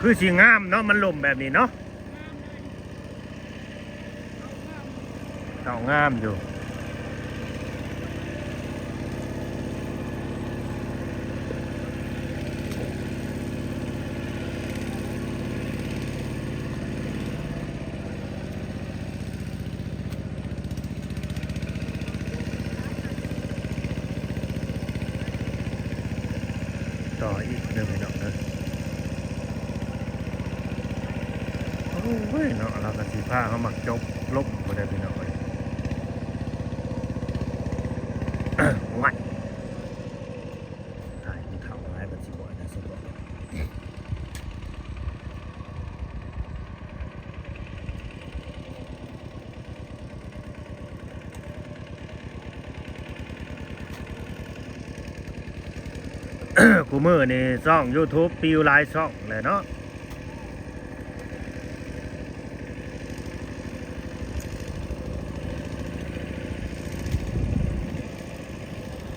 คือสีงามเนาะมันลมแบบนี้เนาะเก่างามอยู่ต่ออีกเดิมไปเนาะโอ้ยเนาะเราก็สีผ้าเขาหมักจกลบก็ได้ไปเนาะวัดถ่ายมันเข่าไว้แบบสิบ่อยนะสิบ่อยกูมือนี่ช่อง YouTube ปิวไลน์ช่องเลยเนาะ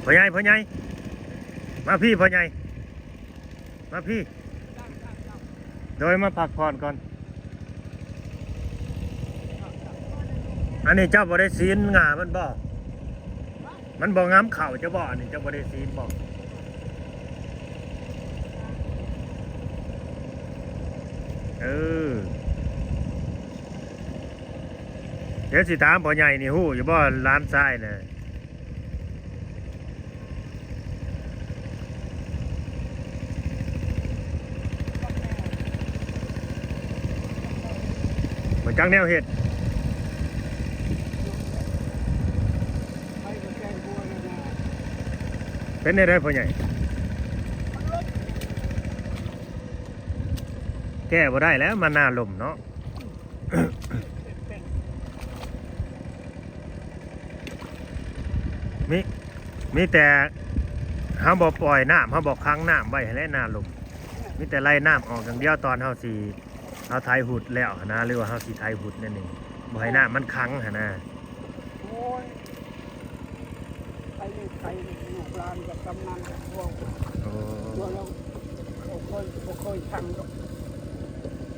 พ่อใหญ่มาพี่พ่อใหญ่มาพี่โดยมาพักผ่อนก่อนอันนี้เจ้าบ่ได้ซีนงามันบ่มันบ่งามเข่าเจ้าบ่อันนี้เจ้าบ่ได้ซีนบ่เดี๋ยวสิถามพ่อใหญ่นี่ฮู้อยู่บ่ร้านทรายน่ะบ่จักแนวเฮ็ดเป็นได้พ่อใหญ่แก้บ่ได้แล้วมันน่าลมเนาะ มีแต่เฮาบ่ปล่อยน้ำเฮาบ่ค้างน้ำไว้ให้หน้าลมมีแต่ไล่น้ำออกอย่างเดียวตอนเฮาไถหุดแล้วนะหรือว่าเฮาสิไถหุดนั่นเองบ่ให้น้ำมันค้างหั่นนะโอ้ยใครลูกหลานกับกำนันกับพวกตัวเราบ่เคยทำหรอก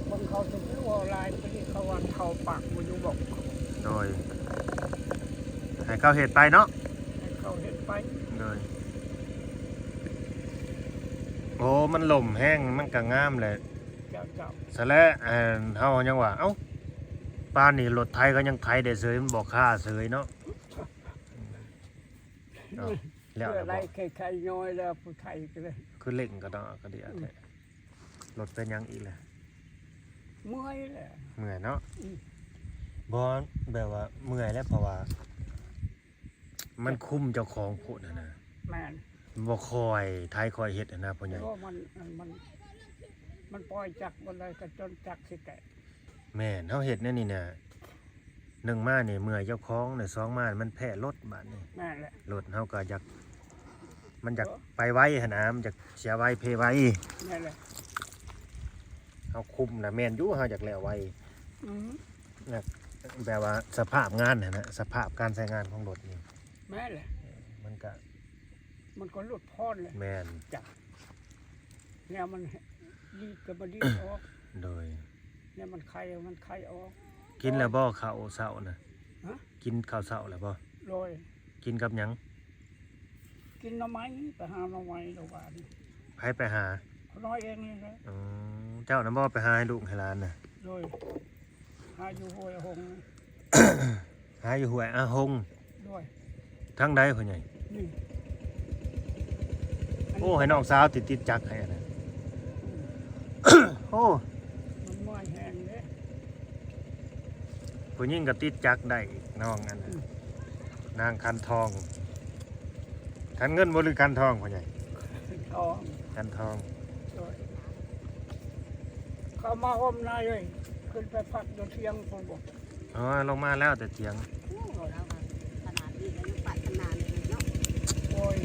บางเขาจะรู้ว่าลายไปที่เขาวันเขาปากมันอยู่บอกโดยให้เขาเฮ็ดไปเนาะให้เขาเห็นไปโดยโอ้มันลมแห้งมันก็งามแหละซะแล้วเฮายังว่าเอ้าป้านนี่รถไถก็ยังไถได้เสยมันบ่ค่าเสยเนาะแล้วอะไรใครๆน้อยแล้วผู้ไทยก็เลยคือเล่งก็ต้องก็ดีแท้รถเป็นยังอีกแหละเมื่อยแหละเมื่อยเนาะบ่แบบว่าเมื่อยแล้วเพราะว่ามันคุมเจ้าของพูดนะแม่นบ่คอยไทยคอยเฮ็ดนะพ่อใหญ่มันปล่อยจักบ่ได้ก็จนจักสิแตกแม่นเฮาเฮ็ดแนวนี้น่ะ1มานี่เมื่อยเจ้าของเนี่ย2มามันแพ้รถบาดนี้แม่นแหละรถเฮาก็อยากมันอยากไปไวหั่นนะมันอยากเสียไวเพไวแม่นแหละเฮาคุมน่ะแม่นอยู่เฮาอยากแล้วไวนะแบบว่าสภาพงานน่ะนะสภาพการใช้งานของรถนี่แม่นแหละมันก็หลุดพ้นเลยแม่นจักเนี่ยมันดีก็บ่ดีออกโดยเนี่ยมันไข่ออกกินแล้วบ่ข้าวเช้าน่ะกินข้าวเช้าแล้วบ่โดยกินกับหยังกินหน่อไม้ไปหาหน่อไม้ดอกหวานไปหาน้อยเองนี่แหละเจ้าน่ะบ่ไปหาให้ลูกให้หลานน่ะโดยหาอยู่ห้วยหงหาอยู่ห้วยอาหงด้วยทางใดพ่อใหญ่โอ้ให้น้องสาวติดจักให้นะโอ้มันม้อยแห้งเด้ผู้หญิงก็ติดจักได้น้องนั่นนางคันทองคันเงินบ่หรือคันทองพ่อใหญ่ทองคันทองเขามาห่มนายเลยขึ้นไปพักอยู่เที่ยงคนบอกอ๋อลงมาแล้วแต่เที่ยงขนาดนี้แล้วยังปัดขนาดนี้เนาะโอ้ย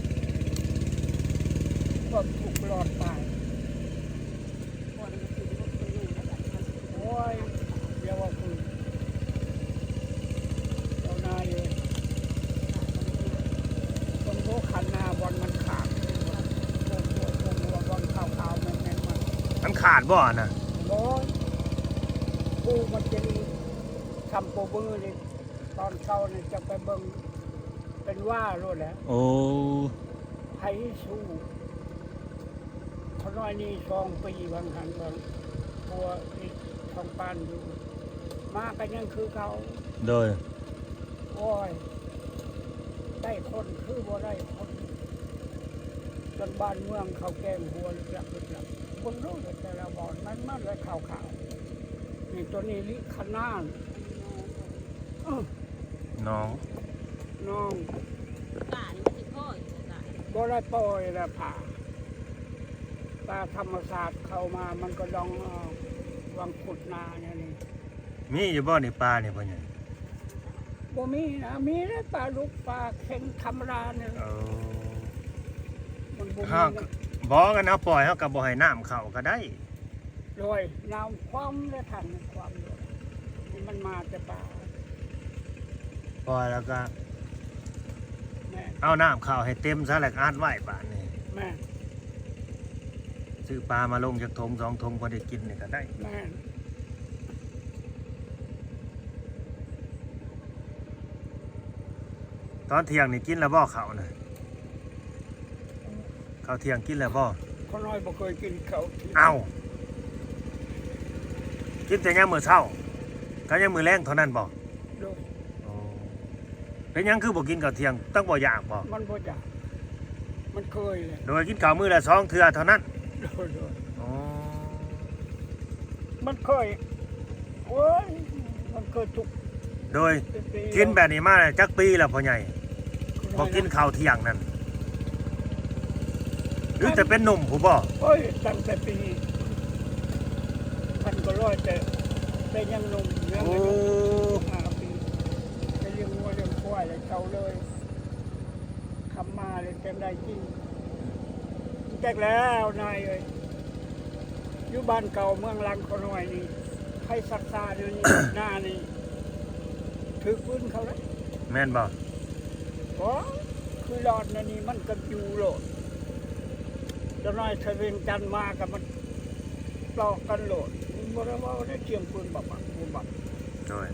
ก็ถูกหลอดตายโอ้ยเดี๋ยวว่าคือเจ้านายเลยคนโตขันนาบอลมันขาดบอลขาวๆแม่นมันขาดบ่อนะ โอ้ยปูมันจะทำโปรมือนี่ตอนเช้านี่จะไปเบิ่งเป็นว่ารู้แหล้ว โอ้ ไผสู้เขาน้อยนี่2 ปีบางครั้งบางตัวอีกทองปานอยู่มากันยังคือเขา โดย โอ้ยได้คนคือบ่ได้คนจนบ้านเมืองเขาแกล้งหัวลึกลับคนรู้แต่ละบ่อนมันเลยข่าวนี่ตัวนี้ลิขนาน น้อง น้อง กานี่มันสิพ่ออยู่กา บ่ได้ปล่อยแล้วผ่าตาธรรมศาสตร์เข้ามามันก็ลองวังขุดนาเนี่ยนี่ มีอยู่บ่ในปลาเนี่ยพ่อใหญ่ บ่มีนะมีแต่ปลาลูกปลาเข็งธรรมดาเนี่ย โอ้ มันบ่มี เฮา นะ บ่กันเอาปล่อยเฮาก็บ่ให้น้ำเข้าก็ได้ โดยน้ำความและทางความด้วยนี่มันมาแต่ปลา ปล่อยแล้วก็ แม่ เอาน้ำเข้าให้เต็มซะแล้วก็อัดไว้บาดนี้ แม่ ซื้อปลามาลงจากถง2 ถงพอได้กินนี่ก็ได้ แม่ ตอนเที่ยงนี่กินแล้วบ่ข้าวน่ะข้าวเที่ยงกินแล้วบ่ คนน้อยบ่เคยกินเขาวที่ เอ้ากินแต่ยามมื้อเช้าก็ยามมื้อแลงเท่านั้นบ่ โดย โอ้เป็นหยังคือบ่กินข้าวเที่ยงต้องบ่อยากบ่ มันบ่อยากมันเคยเลย โดยกินข้าวมื้อละ2 เทื่อเท่านั้น โดย อ๋อ มันเคยโอ้ยมันเคยทุก โดย ปี กินแบบนี้มาจักปีแล้วพ่อใหญ่บ่กินข้าวเที่ยงนั่นหรือแต่เป็นหนุ่มผู้บ่ โอ้ยตั้งแต่ปีพันก็ร้อยแต่ยังหนุ่มยัง โอ้ ไม่หนุ่ม5 ปีไปเลี้ยงวัวเลี้ยงควายเลยเขาเลยคำมาเลยจังได้กินแจกแล้วนายเอ้ยอยู่บ้านเก่าเมืองลังขน้อยนี่ให้ซักซาเดี๋ยวนี้ หน้านี่ถือปืนเขาแล้ว แม่นบ่ โอ้คือหลอดนั่นนี่มันก็อยู่โลดเจะน้อยทะเวียนจันทร์มากับมันปลอกกันโหลดมันบ่ได้ว่าได้เทียมปืนบักปืนบัก โดย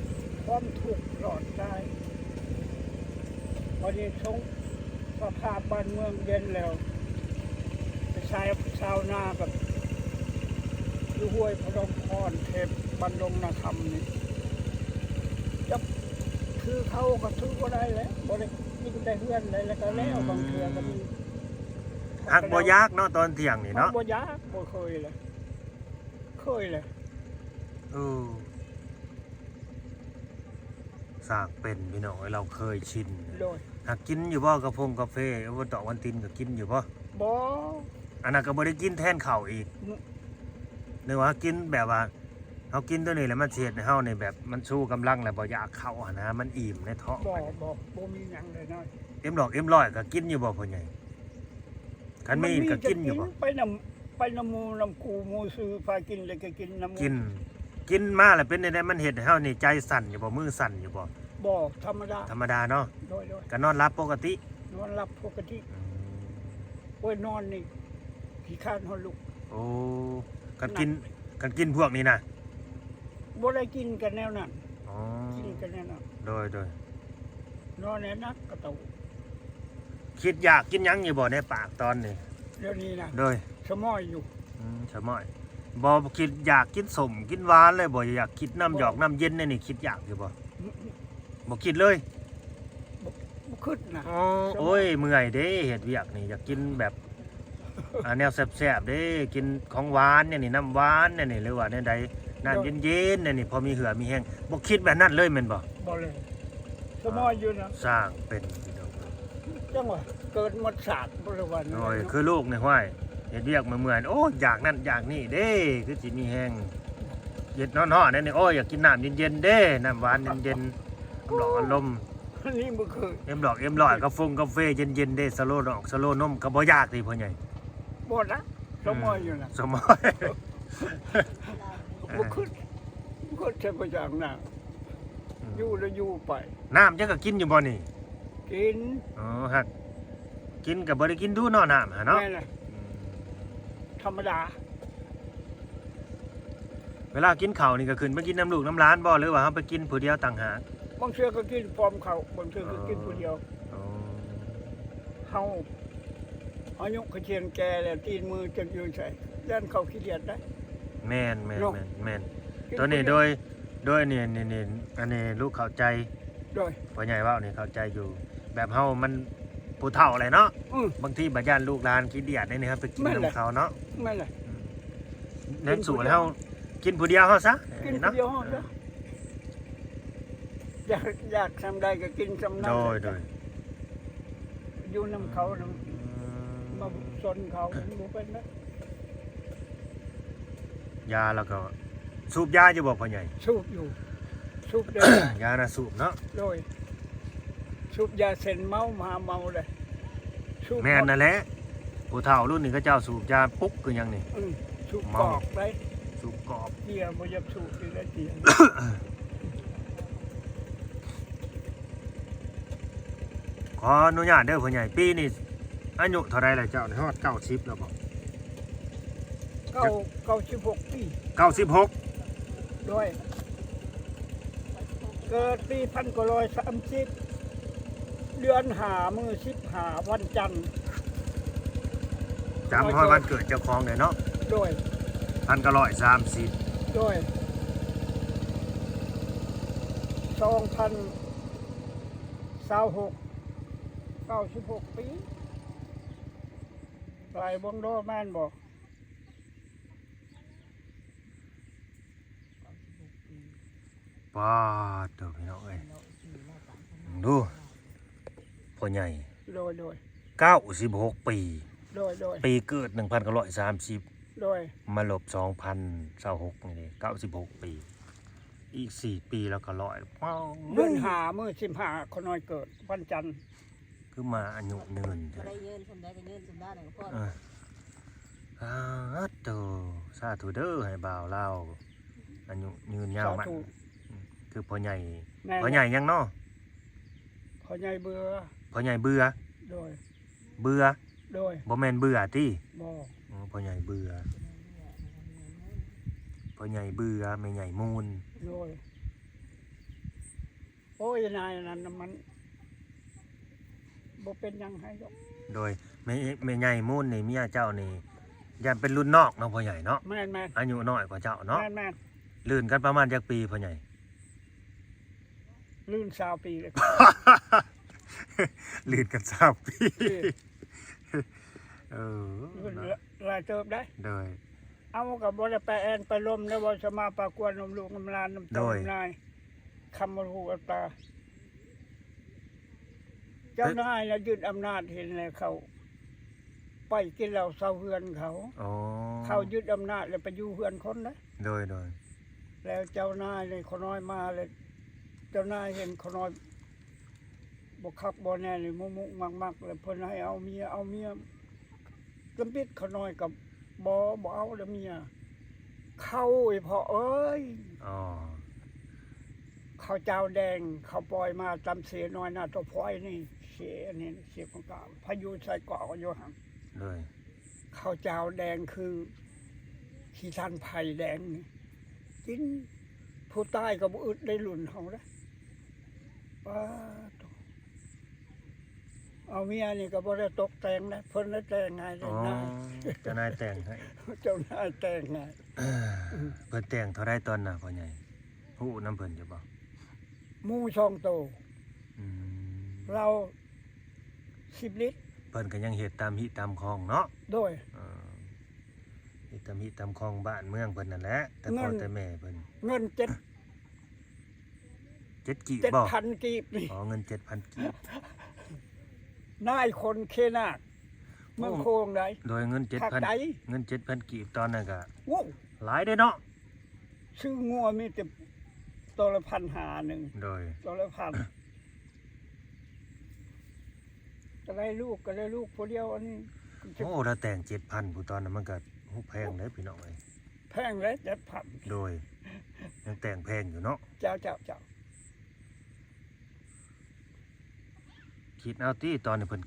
ความถูกหลอดได้พอดีทรงสภาพบ้านเมืองเย็นแล้วไปใช้ชาวนากับอยู่ห้วยพนมพรเทพบันดงนาคำนี่จะคือเขาก็ถือก็ได้แล้วบ่ได้กินได้เฮือนได้แล้วก็แล้วบางเทื่อก็มี หักบ่ยากเนาะตอนเที่ยงนี่เนาะ บ่ยากบ่เคยเลยเคยเลย สร้างเป็นพี่น้องเราเคยชิน โดย หากกินอยู่บ่กาแฟวันต่อวันตินก็กินอยู่บ่ บ่ อันนั้นก็บ่ได้กินแทนข้าวอีกนึกว่ากินแบบว่าเฮากินตัวนี้แล้วมันสิเฮ็ดให้เฮานี่แบบมันสู้กำลังแล้วบ่อยากเข้าอะนะมันอิ่มในท้อง บ่มีหยังเลยน้อย เอ็มดอกเอ็มร้อยก็กินอยู่บ่พ่อใหญ่คันมีก็กินอยู่บ่ ไปน้ำหมูน้ำกูหมูซื้อพากินเลยก็กินน้ำหมู กินมาแล้วเป็นได้มันเฮ็ดให้เฮานี่ใจสั่นอยู่บ่มือสั่นอยู่บ่ บ่ธรรมดา ธรรมดาเนาะ โดย ก็นอนหลับปกติ นอนหลับปกติโอ้ยนอนนี่ขี้ข้านหอลุก โอ้กันกินพวกนี้นะ บ่ได้กินกันแนวนั้น อ๋อ กินกันแนวนั้น โดย นอนแนวนักกระตู คิดอยากกินหยังอยู่บ่ในปากตอนนี้ เดี๋ยวนี้นะ โดย สมอยอยู่ สมอยบ่คิดอยากกินสมกินหวานเลยบ่อยากคิดน้ำหยอกน้ำเย็นนี่คิดอยากอยู่บ่บ่คิดเลย บ่ขึ้นนะ อ๋อโอ้ยเมื่อยเด้เฮ็ดเวียกนี่อยากกินแบบแนวแซ่บๆเด้กินของหวานเนี่ยนี่น้ำหวานเนี่ยนี่หรือว่าแนวใดน้ำเย็นๆเนี่ยนี่พอมีเหือมีแห้งบ่คิดแบบนั้นเลยแม่นบ่ บ่เลยสมอยอยู่นะ สร้างเป็นพี่น้อง จังหวะเกิดหมดศาสตร์บริวาร โอ้ยคือลูกนี่ห้วยเฮ็ดเวียกมาเมื่อยโอ้อยากนั่นอยากนี่เด้คือสิมีแห้งเย็นนอนๆนั่นนี่โอ้ยอยากกินน้ำเย็นๆเด้น้ำหวานเย็นๆหลอกอารมณ์ นี่บ่เคย เอ็มดอกเอ็มร้อยกาแฟกาแฟเย็นๆเด้สโลดอกสโลนมก็บ่อยากติพ่อใหญ่ บ่นะสมอยอยู่นะ สมอย บ่ขึ้นบ่ใช่ประจังน่ะอยู่แล้วอยู่ไป น้ำจังก็กินอยู่บ่นี่ กิน อ๋อฮักกินก็บ่ได้กินดูเนาะน้ำหะเนาะ แม่น่ะธรรมดา เวลากินข้าวนี่ก็ขึ้นไปกินน้ำลูกน้ำร้านบ่หรือว่าเฮาไปกินผู้เดียวต่างหาก บางเทื่อก็กินพร้อมเขาบางเทื่อก็กินผู้เดียว อ๋อ เฮาอายุเขาเชียนแก่แล้วตีนมือจะอยู่ใส่ย่านเขาขี้เกียจได้ แม่น เนาะ ตัวนี้โดยนี่อันนี้ลูกเข้าใจ โดย พ่อใหญ่เว้านี่เข้าใจอยู่ แบบเฮามันผู้เฒ่าอะไรเนาะ บางทีบัดย่านลูกหลานขี้เดียดนี่ครับไปกินน้ำเขาเนาะ ไม่เลย เน้นสู่แล้วกินผู้เดียวเฮาซะ กินผู้ เนาะ เดียวห้องซะอยากทำได้ก็กินทำนั้น โดย อยู่น้ำเขาน้ำมาซนเขาบ่เป็นนะ ยาแล้วก็สูบยาอยู่บ่พ่อใหญ่ สูบอยู่สูบได้ ยาน่ะสูบเนาะ โดยสูบยาเส้นเมามาเมาเลยสูบ แม่นนั่นแหละผู้เฒ่ารุ่นนี้ก็เจ้าสูบยาปุ๊กคือหยังนี่ สูบ เมา กอกได้ สูบกอบ เกียร์บ่อยากสูบอีกแล้วเกียร์ ขออนุญาตเด้อพ่อใหญ่ปีนี้อายุเท่าไรล่ะเจ้าฮอด90แล้วบ่ 96 ปี 96 ด้วยเกิดปี1930เดือน5มื้อ15วันจันทร์ จำฮอดวันเกิดเจ้าของได้เนาะ ด้วย 1930 ด้วย96 ปีหลายบงโดแม่นบอก ป้าดเด้อพี่น้องเอ้ยดูพ่อใหญ่ โดย 96 ปี โดย ปีเกิด1930 โดย มาลบ2026นี่เด้96 ปี อีก4ปีแล้วก็100ว้าว เดือน5มื้อ15คนน้อยเกิดวันจันทร์ คือมาอายุยืน บ่ได้เงินสำได้ก็เงินสำได้ก็พอ โตสาธุเด้อให้บ่าวเล่าอายุยืนยาวมัน สาธุ คือพ่อใหญ่ แม่น พ่อใหญ่ยังเนาะ พ่อใหญ่เบื่อ พ่อใหญ่เบื่อ โดย โดย บ่แม่นเบื่อติ บ่ พ่อใหญ่เบื่อพ่อใหญ่เบื่อแม่ใหญ่มูล โดยโอ้ยนายนั่นน่ะมันบ่เป็นหยังให้ดอก โดยแม่ใหญ่มูลนี่เมียเจ้านี่ยันเป็นรุ่นนอกเนาะพ่อใหญ่เนาะ แม่น อายุน้อยกว่าเจ้าเนาะ แม่น ลื่นกันประมาณจักปีพ่อใหญ่ ลื่น20 ปีเลย ลื่นกัน3 ปีเออ ลื่นหลายเติบได้ โดย เอากับบ่ได้ไปแอนไปลมแล้วบ่สมาปากวนนมลูกนมลานนม โด โต ย นายคำบ่ฮู้อัตตาเจ้านายน่ะยึดอำนาจเห็นแล้วเขา ไปกินเหล้าเซาเฮือนเขา อ๋อ เขายึดอำนาจแล้วไปอยู่เฮือนคนนะ โดย แล้วเจ้านายเลยขน้อยมาเลยเจ้านายเห็นขน้อยบ่คักบ่แน่เลยมุกๆมักๆแล้วเพิ่นให้เอาเมียจำปิดขน้อยกับบ่เอาแล้วเมียเข้าไอ้พ่อเอ้ย อ๋อ ข้าวเจ้าแดงเขาปล่อยมาตำเสียน้อยหน้าตัวพลอยนี่เสียนี่เสียของกลางพายุใส่เกาะกันอยู่หัง โดย ข้าวเจ้าแดงคือขี้ทันไผ่แดงนี่กินผู้ใต้ก็บ่อึดได้หลุ่นเขาละป้าดเอาเมียนี่ก็บ่ได้ตกแต่งนะเพิ่นได้แต่งไงเล อ๋ ย อ นะ เจ้านายแต่งให้ เจ้านายแต่งไง เพิ่นแต่งเท่าไรตอนน่ะพ่อใหญ่ฮู้น้ำเพิ่นอยู่บ่ หมูช่องโต อืม เรา10 ลิตร เพิ่นก็ยังเฮ็ดตามหิตามคลองเนาะ โดย เฮ็ดตามหิตามคลองบ้านเมืองเพิ่นนั่นแหละแต่พ่อ เงิน แต่แม่เพิ่น เงิน7กีบบ่ 7,000 กีบนี่ อ๋อเงิน 7,000 กีบ นายคนเคนาคเมืองโคงได โดยเงิน ภาคใด 7,000เงิน 7,000 กีบตอนนั้นก็ ว้าว หลายเด้เนาะ ชื่องัวมีแต่ตัวละ1,500 โดย ตัวละพันก็ได้ลูกผู้เดียวอันนี้จะ โอ้ถ้าแต่ง 7,000ผู้ตอนนั้นมันก็ฮู้แพงเด้พี่น้องเอ้ย แพงเลย7,000 โดยยังแต่งแพงอยู่เนาะ เจ้า คิดเอาติตอนนี้เพิ่น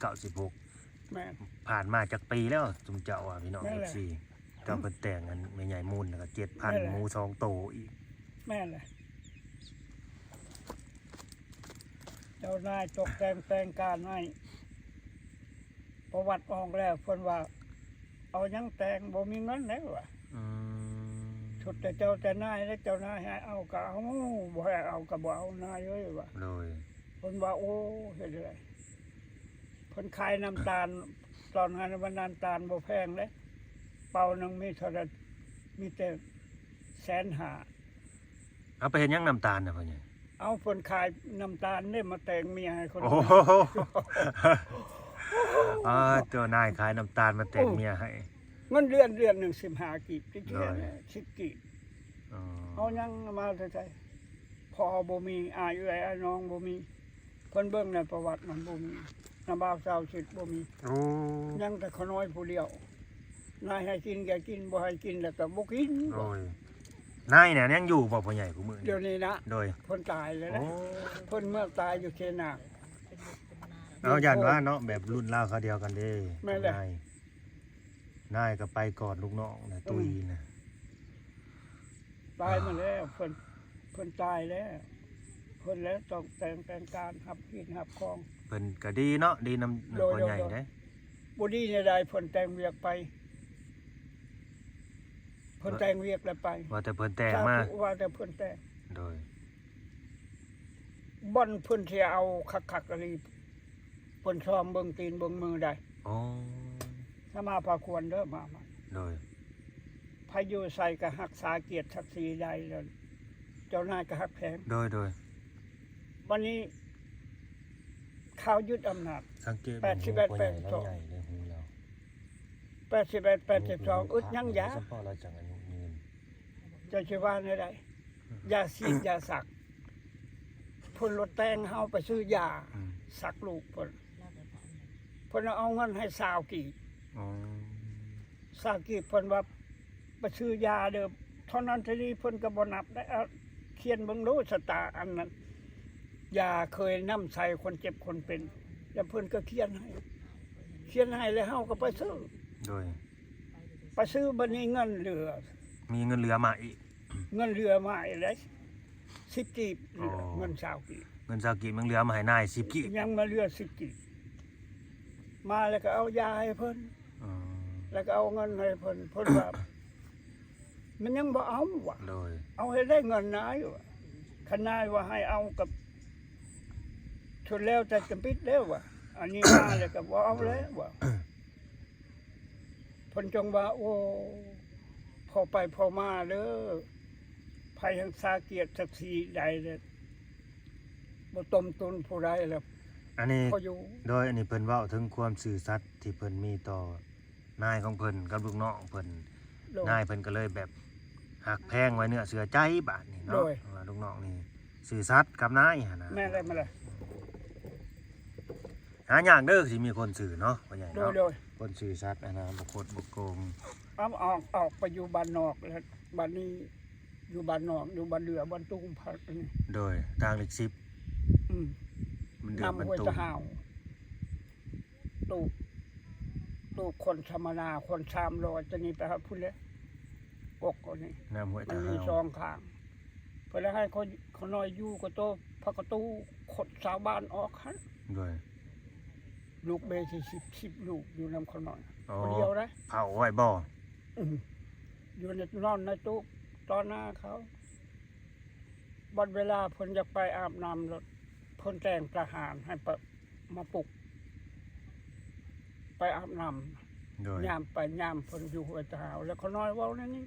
96 แม่น ผ่านมาจากปีแล้วจุมเจ้าพี่น้อง นั่นแหละ FC แต่ ตอนเพิ่นแต่งกันไม่ใหญ่มูลแล้วก็ นั่นแห 7,000 ละ หมู2โตอีก แม่นเลยเจ้านายตกแต่งการให้ประวัติออกแล้วเพิ่นว่า เอาหยังแต่งบ่มีเงินแล้วว่ะ อืม ชุดแต่เจ้าแต่นายแล้วเจ้านายให้เอาก็เอาบ่ให้เอาก็บ่เอานายเอ้ยว่ะ โดย เพิ่นว่าโอ้เฮ็ดได้เพิ่นขายน้ำตาลตอนนั้นวันน้ำตาลบ่แพงเลยเป่าหนึงมีเท่าไหร่มีแต่150,000 เอาไปเฮ็ดหยังน้ำตาลน่ะพ่อใหญ่ เอาเพิ่นขายน้ำตาลเนี่ยมาแต่งเมียให้คน โอ้โหตัวนายขายน้ำตาลมาแต่งเมียให้ เงินเดือนหนึ่ง15 กีบที่เดือน10 กีบ อ๋อ เอายังมาใส่พอบ่มีอายุไอ้น้องบ่มีเพิ่นเบิ่งในประวัติมันบ่มีน้ำบ่าวสาวสิบ่มี โอ้ ยังแต่ขน้อยผู้เดียว นายให้กินแกกินบ่ให้กินแล้วก็บ่กิน โอ้ยนายเนี่ยยังอยู่บ่พ่อใหญ่กูมื้อ เดี๋ยวนี้นะ โดย เพิ่นตายเลย โอ้ นะเพิ่นเมื่อตายอยู่เชนา เอาย่านว่าเนาะแบบรุ่นราวเขาเดียวกันเด้ แม่นแหละ นายก็ไปก่อนลูกน้องนะตุยนะ ตายมาแล้วเพิ่นตายแล้วเพิ่นแล้วต้องแต่งการหับกินหับคอง เพิ่นก็ดีเนาะดีนำ โดย พ่อใหญ่ โดย เด้ บ่ดีในใดเพิ่นแต่งเวียกไปเพิ่นแต่งเวียกแล้วไป ว่าแต่เพิ่นแต่งมา สธุว่าแต่เพิ่นแต่ง โดย บ่อนเพิ่นสิเอาคักๆอะไรเพิ่นซ้อมเบิ่งตีนเบิ่งมือได้ โอ้ ถ้ามาพาควรเด้อมา โดย พายุใส่ก็รักษาเกียรติศักดิ์ศรีได้แล้วเจ้านายก็ฮักแพง โดย วันนี้ข่าวยึดอำนาจ สังเกต 81 พ่อใหญ่แล้วใหญ่เลยหูแล้ว 81 82อึดยังยา สัมพ่อเราจังอายุยืน เจะสิว่าในใดยาสีดยาสักเพิ่นรถแต่งเฮาไปซื้อยา อืม สักลูกเพิ่นเอาเงินให้20 กีบ อ๋อ 20 กีบเพิ่นว่าไปซื้อยาเด้อเท่านั้นเท่านี้เพิ่นก็บ่นับได้เอาเขียนเบิ่งดูสตาร์อันนั้นยาเคยนำใส่คนเจ็บคนเป็นแล้วเพิ่นก็เขียนให้แล้วเฮาก็ไปซื้อ โดย บัดนี้เงินเหลือ มีเงินเหลือมาอีก เงินเหลือมาอีกแล้ว10 กีบเหลือ อ๋อ เงิน20 กีบ เงิน20กีบมันเหลือมาให้นาย10กีบ ยังมาเหลือ10 กีบมาแล้วก็เอายาให้เพิ่น อ๋อ แล้วก็เอาเงินให้เพิ่นว่ามันยังบ่เอาว่ะ โดย เอาให้ได้เงินนายว่ะขนายว่าให้เอากับชนแล้วแต่จำปิดแล้วว่ะอันนี้มาแล้วก็บ่เอาแล้วว่ะเพิ่นจงว่าโอ้พอไปพอมาเด้อภัยแห่งสาเกียรติศักดิ์ศรีใดเลยบ่ต้มตุนผู้ใดแล้ว อันนี้ พออยู่ โดยอันนี้เพิ่นเว้าถึงความซื่อสัตย์ที่เพิ่นมีต่อนายของเพิ่นกับลูกน้องเพิ่น โดย นายเพิ่นก็เลยแบบหักแพงไว้เนื้อเสือใจบาดนี่ โด เนาะ ย ว่าลูกน้องนี่ซื่อสัตย์กับนายหั่นนะ แม่ได้มาเลย หายากเด้อสิมีคนซื่อเนาะว่าใหญ่ โดย เนาะ โดย คนซื่อสัตย์อันนะบ่โคตรบ่โกง เอาออกไปอยู่บ้านนอกแล้วบ้านนี้อยู่บ้านนอกอยู่บ้านเรือบ้านตุ้งพักนี่ โดยทางเลข อืม 10มันเดือด นำ มัน ห้วย ตู ตะหาวลูกคนธรรมนาคน300จะนี่ไปครับพุ่นเลยกกคนนี้ น้ำห้วย มั ตะ น หา มี ว ซองข้างเพื่อให้เขาน้อยอยู่ก็โตพักกระตู้ขดชาวบ้านออกคัน โดย ลูกเบสิ10ลูกอยู่นำเขาน้อย อ๋อ คนเดียวนะ เผาไว้บ่ อืมอยู่ในนอนในตู้ตอนหน้าเขาบัดเวลาเพิ่นจะไปอาบน้ำรถเพิ่นแต่งทหารให้มาปลุก ไปอาบน้ โดย ำยามไปยามเพิ่นอยู่หัวตะหาวแล้วเขาน้อยเว้านั่นนี่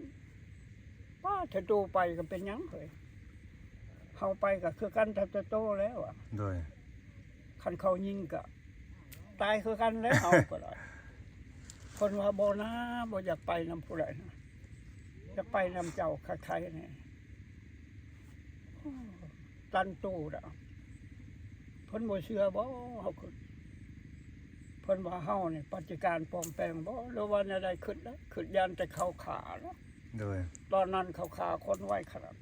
ป้าถ้าดูไปก็เป็นหยังเคยเข้าไปก็คือกันถ้าจะโตแล้วอ่ะ โดย คันเขายิงก็ตายคือกันแล้วเฮาก็ได้คนว่าบ่นะบ่อยากไปนำผู้ใดนะอยากไปนำเจ้าใครๆนี่ตันตู้ดอกเพิ่นบ่เชื่อบ่เฮาคือเพิ่นว่าเฮานี่ปฏิการปลอมแปลงบ่หรือว่าอะไรขึ้นนะขึ้นยันแต่เขาขาเนาะ โดย ตอนนั้นเขาขาคนไว้ขนาด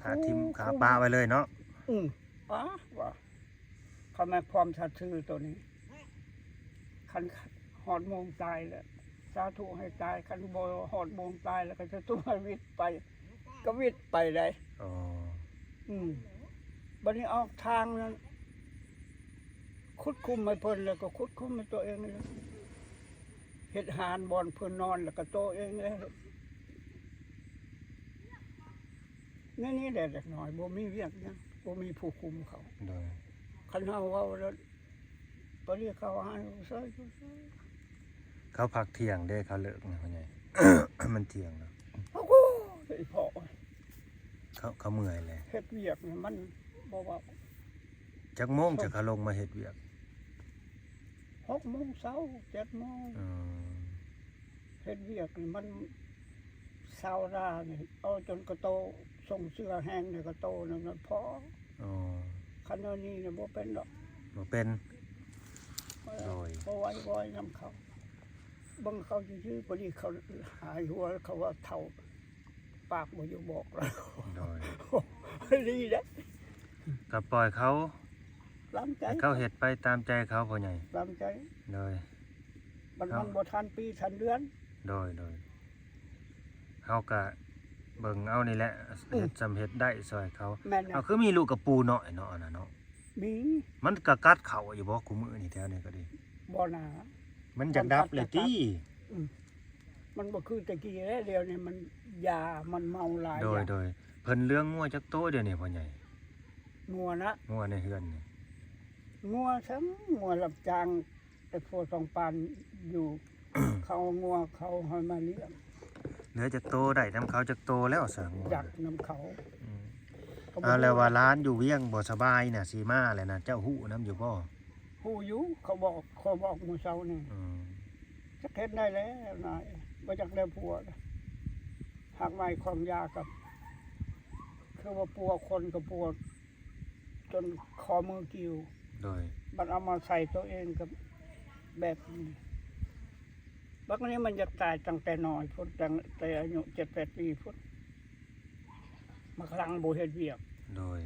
ขาทิ่มขาปลาไว้เลยเนาะ ป้าว่าเขาแม่พร้อมชัดชื่อตัวนี้คันหอดโมงตายแล้ว สาธุให้ตายคันบ่ฮอดโมงตายแล้วก็จะตุ้มให้วิทย์ไปก็วิทย์ไปได้ อ๋อ บัดนี้ออกทางนั้นคุดคุมให้เพิ่นแล้วก็คุดคุมให้ตัวเองเลยเฮ็ดหานบอนเพิ่นนอนแล้วก็ตัวเองเลยนี่แหละเด็กน้อยบ่มีเวียกหยังบ่มีผู้คุมเขา โดย คันเฮาเว้าแล้วบ่เรียกเขาหาใส่ เขาพักเที่ยงเด้เขาเลิกนะพ่อใหญ่ มันเที่ยงแล้ว โอ้โหไอ้พ่อ เขาเมื่อยเลย เฮ็ดเวียกนี่มันบ่ว่า จักโมงจะเขาลงมาเฮ็ดเวียก 6 โมงเช้า 7 โมง อืม เฮ็ดเวียกนี่มันเช้ารานี่เอาจนกระโตส่งเสื้อแห้งนี่กระโตนั่นมันพอ อ๋อ คันนี้นี่บ่เป็นดอก บ่เป็น โดย บ่ไหวๆนำเขาเบิ่งเขาซื่อๆบ่ดีเขาหายหัวเขาว่าเฒ่าปากบ่อยู่บอกแล้ว โดย ดีเด้ ก็ปล่อยเขา ล้ำใจ ให้เขาเฮ็ดไปตามใจเขาพ่อใหญ่ ล้ำใจ โดย มันบ่ทันปีทันเดือน โดยเฮาก็เบิ่งเอานี่แหละเฮ็ดสำเฮ็ดได้ซอยเขา แม่น เอา นะ คือมีลูกกับปูน้อยเนาะอันน่ะเนาะ มี มันก็กัดเขาอยู่บ่คุมื้อนี่แถวนี้ก็ดี บ่หนา มันจะดับเลยติ มันบ่คือตะกี้แล้วเดี๋ยวนี้มันยามันเมาหลาย โดย อย่าง เพิ่นเลี้ยงงัวจักโตเดี๋ยวนี้พ่อใหญ่ งัวนะ งัวในเฮือนนี่ งัวซ้ำงัวรับจ้างแต่โฟสองปานอยู่ เขาเอางัวเขาให้มาเลี้ยง เหลือจักโตได้นํเขาจักโตแล้วซะงัว อยากนำเขา อืม เขา เอาแล้วว่าร้านอยู่เวียงบ่สบายน่ะสิมาแหละน่ะเจ้าฮู้นํอยู่บ่ ผู้อยู่เขาบอกมื้อเช้านี่ อืม จักเฮ็ดได้แล้วนายบ่จักได้ผัวนะหากไม่ความยากับ คือว่าปัวคนกับปัวจนคอมือกิ้ว โดย มันเอามาใส่ตัวเองกับแบบนี้บักนี้มันจะตายตั้งแต่น้อยพุทธตั้งแต่อายุ7-8 ปีพุทธมาครั้งโบเฮ็ดเวียก โดย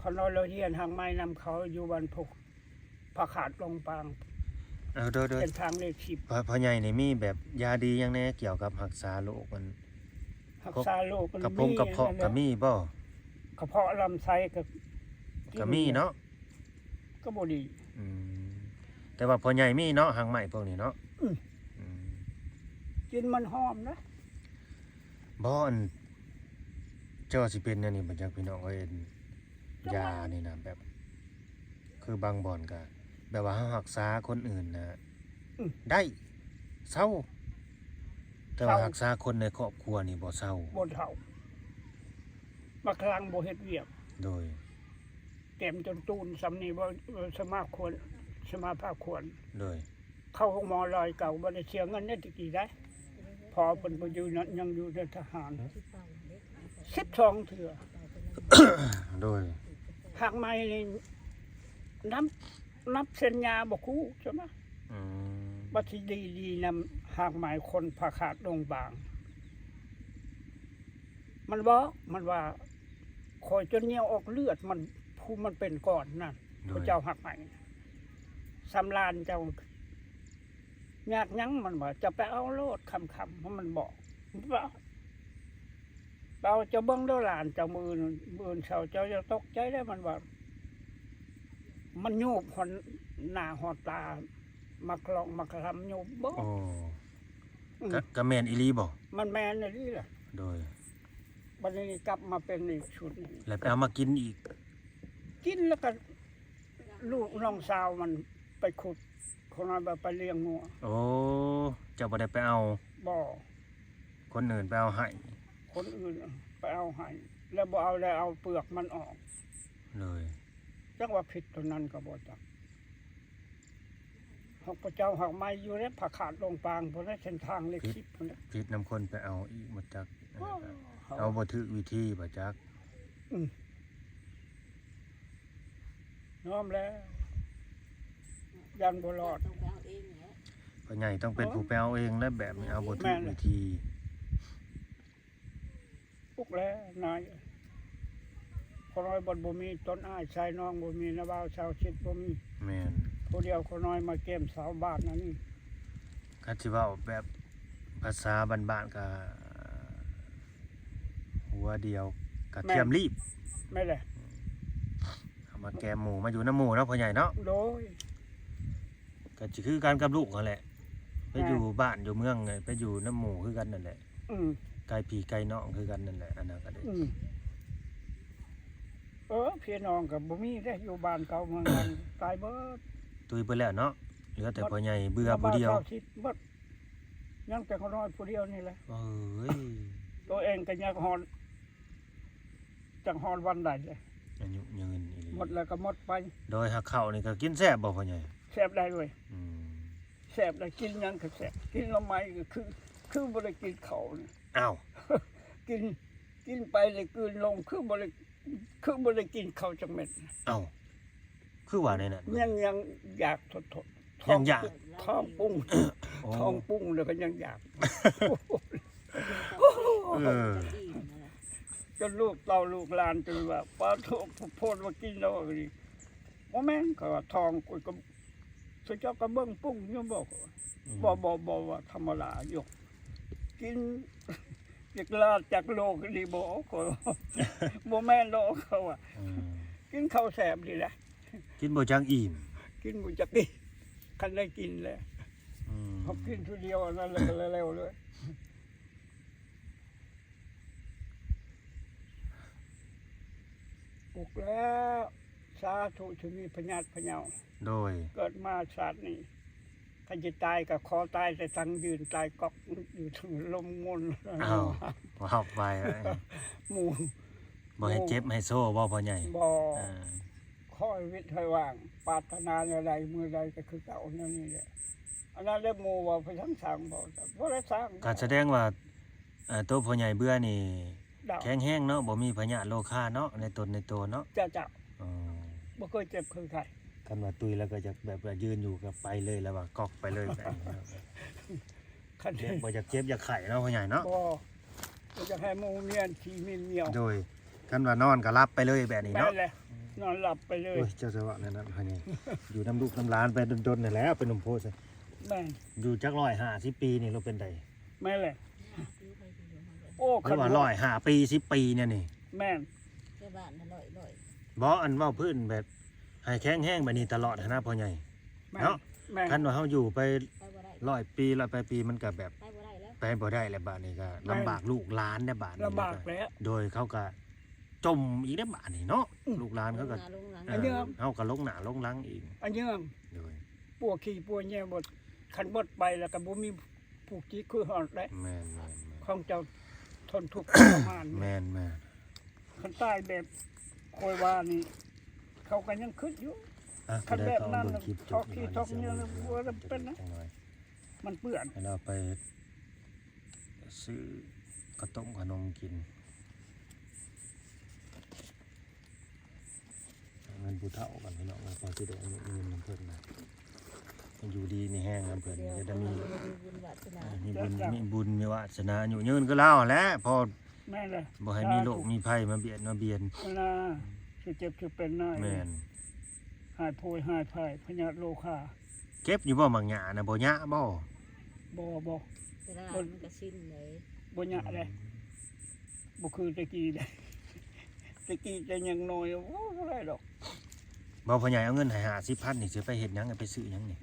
คนน้อยเราเฮียนทางไม้นำเขาอยู่วันพุกพระขาดลงปาง เอาโดย เป็นทางเลข10 พ่อใหญ่นี่มีแบบยาดีหยังแน่เกี่ยวกับรักษาโรคมัน รักษาโรคมัน กระเพาะกระเพาะก็มีบ่ กระเพาะลำไส้ก็ ก็มีเนาะ ก็บ่ดี อืมแต่ว่าพ่อใหญ่มีเนาะหางใหม่พวกนี้เนาะ อืม อืม กินมันหอมนะ บ่อันเจ้าสิเป็นอันนี้บ่จักพี่น้องเอ้ยยานี่นะแบบ คือบางบ่อนก็แบบว่าเฮารักษาคนอื่นนะได้เศร้า แต่ว่ารักษาคนในครอบครัวนี่บ่เศร้า บ่เฒ่ามาครั้งบ่เฮ็ดเวียก โดย เต็มจนตูนสำนีบ่สมาควรสมาภาพควร โดย เข้าห้องหมอลอยเก่าบ่ได้เสียเงินได้ตะกี้ได้ พอเพิ่นบ่อยู่นั้นยังอยู่ในทหาร12เทื่อ โดย หากไม้นี่นับเส้นยาบ่คู่ใช่มั้ย อืม บัดสิดีนำหากไม้คนผ่าขาดลงบาง มันบอกมันว่าคอยจนเหนียวออกเลือดมันผู้มันเป็นก่อนนั่น โด พระ ย เจ้าหักไม้สำลานเจ้า ยากยั้งมันว่าจะไปเอาโลดคำเพราะมันบอกว่าเราจะเบิ้งเด้อหลานเจ้ามือเช้าเจ้าจะตกใจได้มันว่า มันโยบหอนหน้าหอตามาคลองมาคลำโยบบ่ โอ้ก็แม่นอีหลีบ่ มันแมนนี่แหละ โดย วันนี้กลับมาเป็นอีกชุดหนึ่ง แล้วไปเอามากินอีก กินแล้วก็ลูกน้องสาวมันไปขุดคนนั้นไปเลี้ยงงัว โอ้เจ้าบ่ได้ไปเอา บ่ คนอื่นไปเอาให้ คนอื่นไปเอาให้แล้วบ่เอาแล้วเอาเปลือกมันออก เลย จังว่าผิดตัวนั้นก็บ่จักหอกพระเจ้าหักไม้อยู่แล้วผ่าขาดลงปางเพราะนั้นเส้นทางเลข10พุ่นน่ะ ผิดนำคนไปเอาอีกบ่จักเอาบ่ถูกวิธีบ่จัก น้อมแล้วยันบ่รอด ต้องไปเอาเองแหละ พ่อใหญ่ต้องเป็นผู้ไปเอาเองและแบบนี้เอาบ่ถู แม่ ก น วิธี ปุกแล้วนายคนน้อยบ่มีต้นอ้ายชายน้องบ่มีนะบ่าวชาวชิดบ่มี แม่น ผู้เดียวคนน้อยมาเกมสาวบ้านนั่นนี่ คันสิเว้าแบบภาษาบ้านๆก็หัวเดียวกระเทียมรีบ ไม่เลย เอามาแกมหมูมาอยู่น้ำหมูเนาะพ่อใหญ่เนาะ โดย ก็สิคือการกับลูกนั่นแหละไปอยู่บ้านอยู่เมืองไงไปอยู่น้ำหมูคือกันนั่นแหละ อืม ไก่พี่ไก่น้องคือกันนั่นแหละอันนั้นก็ได้ อืมพี่น้องกับบ่มีได้อยู่บ้านเก่าเมืองนั้นตายเบิด ตุยไปแล้วเนาะเหลือแต่พ่อใหญ่เบื่อผู้เดียว บ้านเก่าทิศเบิดยังแต่คนน้อยผู้เดียวนี่แหละ เอ้ย ตัวเองก็ยังฮอนจังฮอนวันใดเลย อายุยืนอีหลี หมดแล้วก็หมดไป โดยหักเข้าวนี่ก็กินแซ่บบ่พ่อใหญ่ แสบได้ด้วย อืม แสบได้กินหยังก็แสบกินละไม้ก็คือบ่ได้กินเขาวนี่ อ้าว กินไปเลยกลืนลงคือบ่ได้กินข้าวจังเม็ด เอ้าคือว่าในนั้น ยังอยากทดๆ ยังอยาก ท้องปุ้ง โอ้ ท้องปุ้งแล้วก็ยังอยาก เออ จนลูกเต่าลูกหลานจนว่าป้าโทษโพดว่ากินแล้วก็ดีบ่แม่นก็ว่าทองกูก็สุเจ้าก็เบิ่งปุ้งยังบอกบ่ว่าธรรมดาอยู่กินจากลาดจากโลกนี่บ่ก็บ่แม่นดอกเขาว่า อืม กินข้าวแซ่บดีแหละ กินบ่จังอิ่ม กินบ่จักดิคันได้กินแล้ว อืม เขากินทีเดียวอันนั้นแล้วก็เร็วๆเลยปลุกแล้วสาธุจะมีพญาติพญา โดย เกิดมาชาตินี้คันจะตายก็ขอตายแต่ทั้งยืนตายกอกอยู่ถึงลมงน อ้าวว้าวไปเอ้ย หมู่ บ่ให้เจ็บให้โซ่บ่พ่อใหญ่ บ่ อ่า คอยวิทย์ให้ว่างปรารถนาอะไรมือใดก็คือเก่านั่นนี่แหละอันนั้นได้หมู่ว่าไปทั้งสร้างบ่แต่บ่ได้สร้าง การแสดงว่าตัวพ่อใหญ่เบื่อนี่ ดาว แข็งแห้งเนาะบ่มีพยาธิโรคาเนาะในตนในตัวเนาะ จะ อ๋อ บ่เคยเจ็บเคยไข้ คันว่าตุยแล้วก็จะแบบว่ายืนอยู่กับไปเลยแล้วว่ากอกไปเลยแบบนี้เนาะ คัน เจ็บบ่อยากเจ็บอยากไข้เนาะพ่อใหญ่เนาะ บ่จะให้หมู่เมียนที่มีเมียว โดยคันว่านอนก็รับไปเลยแบบนี้ แม่ เนาะ นแหละนอนหลับไปเลย โอ้ยเจ้าสวะนั่นน่ะพ่อใหญ่อยู่น้ำลูกน้ำหลานไปดนๆนั่นแหละเป็นหนุ่มโพสต์ แม่น อยู่จัก150ปีนี่เราเป็นได แม่นแหละโอ้ หรือว่า105ปี10ปีเนี่ยนี่ แม่น แค่บ้านน่ะร่อย บ่อันเว้าพื้นแบบให้แข็งแห้งแบบนี้ตลอดหั้นนะพ่อใหญ่ แม่น เนาะ แม่น คันว่าเฮาอยู่ไป ๆไปบ่ได้ 100ปี100ปีมันก็แบบ ไปบ่ได้แล้ว ไปบ่ได้แล้วบาดนี้ก็ลำบากลูกหลานได้บาดนี้ ลำบากแล้ว โดยเขาก็จมอีกได้บาดนี้เนาะ อืม ลูกหลานเขาก็ ลงหลัง เอ อันเนี้ย เฮาก็ลงหน้าลงหลังอีก อันเนี้ย โดย ปัวขี้ปัวแย่หมดคันหมดไปแล้วก็บ่มีผูกจิตคือหอดได้ แม่น ของเจ้าทนทุกข์ทรมาน แม่น คันใต้แบบคอยว่านี่เขาก็ยังคิดอยู่ อ่ะ คัน ได้ แบบ เขา นั้น เบิ่งคลิปจ ทอกขี้ทอกเนี่ยบ่ได้เป็นนะ จังหน่อย มันเปื้อน ให้เราไปซื้อกระต้มขนมกินเงินผู้เฒ่ากันพี่น้องพอสิได้อายุยืนนำเพิ่นนะอยู่ดีมีแห้งนำเพิ่นจะได้มี บุญวาสนา มีบุญมีวาสนาอยู่ยืนก็เล่าแหล้วพอ แม่นเลย บ่ให้มีโรคมีภัยมาเบียดมาเบียน เวลาสิเจ็บสิเป็นหน้า แม่น หายโพยหายไผ่พญาโลคา เก็บอยู่บ่มังหญ้านะบ่หญ้าบ่ บ่ เวลามันก็สิ้นเลย บ่ยะเลยบ่คือตะกี้เลยตะกี้จะยังน้อยโอ้บ่ได้ดอก บ่พ่อใหญ่เอาเงินให้50,000นี่สิไปเฮ็ดหยังไปซื้อหยังนี่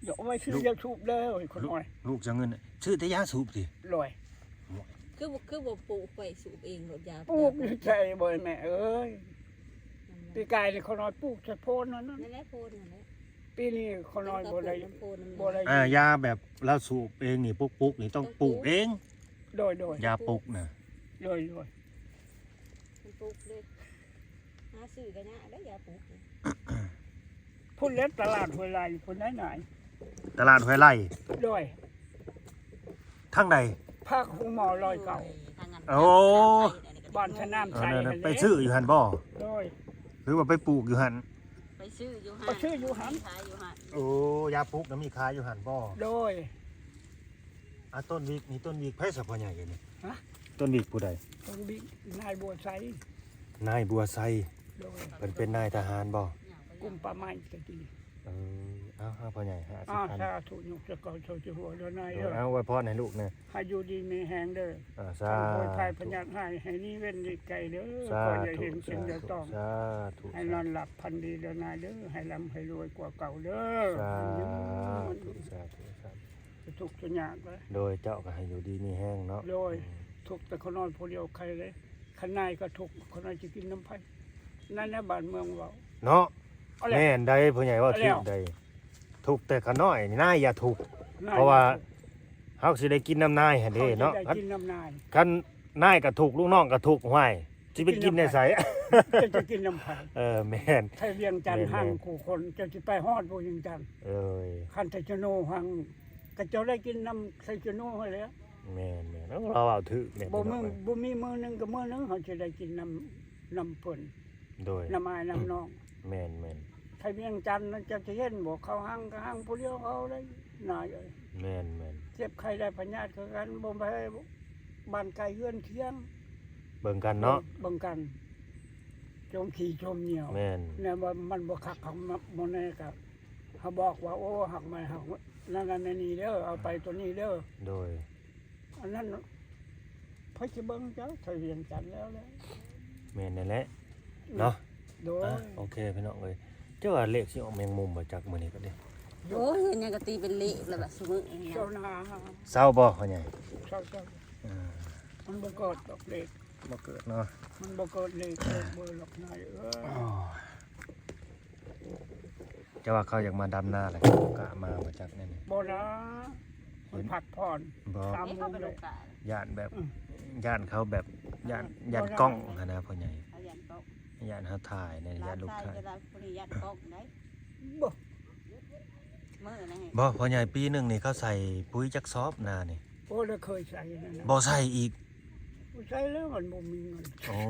เดี๋ยวเอาไว้ซื้อยาสูบแล้วไอ้คนน้อย ลูกจะเอาเงินซื้อแต่ยาสูบสิ ลอย คือบ่ปลูกไปสูบเองรถยา ปลูกอยู่ใจบ่อยแม่เอ้ยปีกายนี่คนน้อยปลูกใส่โพนนั่น นั่นแหละโพนนั่นแหละ ปีนี้คนน้อยบ่ได้ โพน บ่ได้ ยาแบบเราสูบเองนี่ปุกๆนี่ต้องปลูกเอง โดย ยาปลูกน่ะ โดย มันปลูกเลยหาซื้อกันยากได้ยาปลูก พุ่นเล็บตลาดห้วยลายพุ่นไหน ตลาดห้วยไร่ ๆโดย ทางใด ภาคของหมอลอยเก่า โอ้ บ้านชะน้ำใส นั่นๆไปซื้ออยู่หั่นบ่ โดย หรือว่าไปปลูกอยู่หั่น ไปซื้ออยู่หัน ไปซื้ออยู่หัน ขายอยู่หัน โอ้ยาปลูกน่ะมีขายอยู่หั่นบ่ โดย ต้นวิกนี่ต้นวิกไผสัพพ่อใหญ่นี่ ฮะ ต้นวิกผู้ใด ตรงบิ๊กนายบัวไซ นายบัวไซ โดย เพิ่นเป็นนายทหารบ่ กุมป่าไม้ตะกี้ เอาพ่อใหญ่50,000 สาธุยกจะก่อนโชว์จะหัวเด้อนาย เอาไว้พรให้ลูกนะ ให้อยู่ดีมีแหงเด้อ สา โดยภายพ ธุ ญาให้นี่เว้นดีไกลเด้อ สา ขออย่า ธุ เห็นสิ่งเดียวต้อง สาธุ ให้นอนหลับพันดีเด้อนายเด้อให้ร่ำให้รวยกว่าเก่าเด้อ สา ให้ยื ธุ น สาธุสาธุ จะทุกข์จะยากเลย โดยเจ้าก็ให้อยู่ดีมีแห้งเนาะ โดยทุกข์แต่เขานอนผู้เดียวใครเลยขนายก็ทุกข์ขนายจะกินน้ำไผ่นั่นแหละบ้านเมืองเรา เนาะ เอาแหละ แม่นได้พ่อใหญ่ว่า เอาแล้ ถู ว กได้ถูกแต่ขน้อยนี่นายอย่าถูก นย เพราะว่า เฮาสิได้กินน้ำนายหั่น เขา เด้ จะ เนาะ ได้กินน้ำนาย คันนายก็ถูกลูกน้องก็ถูกห้วยสิไปกินได้ไส จะกินน้ำไผ่ แม่น ไทยเวียงจันท แม่ ร์ น ห่างคู่คนจะไปฮอดผู้ยิงจันทร์ เอ้ย คันไทชโนห่างก็จะได้กินน้ำไทชโนให้แล้ว แม่นเราเอาถือแม่น บ่ พี่น้ มึ อง ง เอ้ย บ่มีมื้อหนึงก็มื้อหนึงเขาจะได้กินน้ำเพิ่น โดย น้ำอายน้ำน้อง แม่น ไทยเวียงจันทร์นั่นจะเห็นบ่เขาห่างก็ห่างผู้เดียวเอาได้นายเอ้ย แม่น เจ็บใครได้พญาติคือกันบ่ไปบ้านไกลเฮือนเคียง เบิ่งกันเนาะ เบิ่งกันจมขี้จมเหนียว แม่น เนี่ยว่ามันบ่คักของบ่แน่ก็เขาบอกว่าโอ้หักไม่หักนั่นนี่เด้อเอาไปตัวนี้เด้อ โดย อันนั้นพอจะเบิ่งเจ้าไทยเวียงจันทร์แล้ว แม่นนั่นแหละเนาะ โดย โอเคพี่น้องเอ้ยเจ้าว่าเลขสิออกแมงมุมบ่จักมื้อนี้ก็เด้ โอ้ยเห็นยังก็ตีเป็นเละแล้วแบบสมืออย่างเงี้ย เจ้านา เศร้าบ่พ่อใหญ่ เจ้ามันบ่เกิดดอกเล็ก บ่เกิดเนาะ มันบ่เกิดเล็กเกิดเบอร์หรอกนายจะว่าเขาอยากมาดำนาแหละกะมาบ่จักแน่ บ่นะมันพักผ่อน ๆบ่ ตาม ให้ มุ เข้าม ไป เล ลู ย กกา ย่านแบบย่านเขาแบบย่านกล้องหั้นนะพ่อใหญ่ เขายันกล้อง ย่านเฮาถ่ายใน ร้า ย่าน น ลูก ใต้ ถ่าย จะร้านบริยันกล้องได้ บ่ เมื่อนะฮะ บ่พ่อใหญ่ปีหนึงนี่เขาใส่ปุ๋ยจักซอบนานี่ โอ้แล้วเคยใส่นั่นน่ะ บ่ใส่อีก ใส่แล้วมันบ่มีเงิน อ๋อ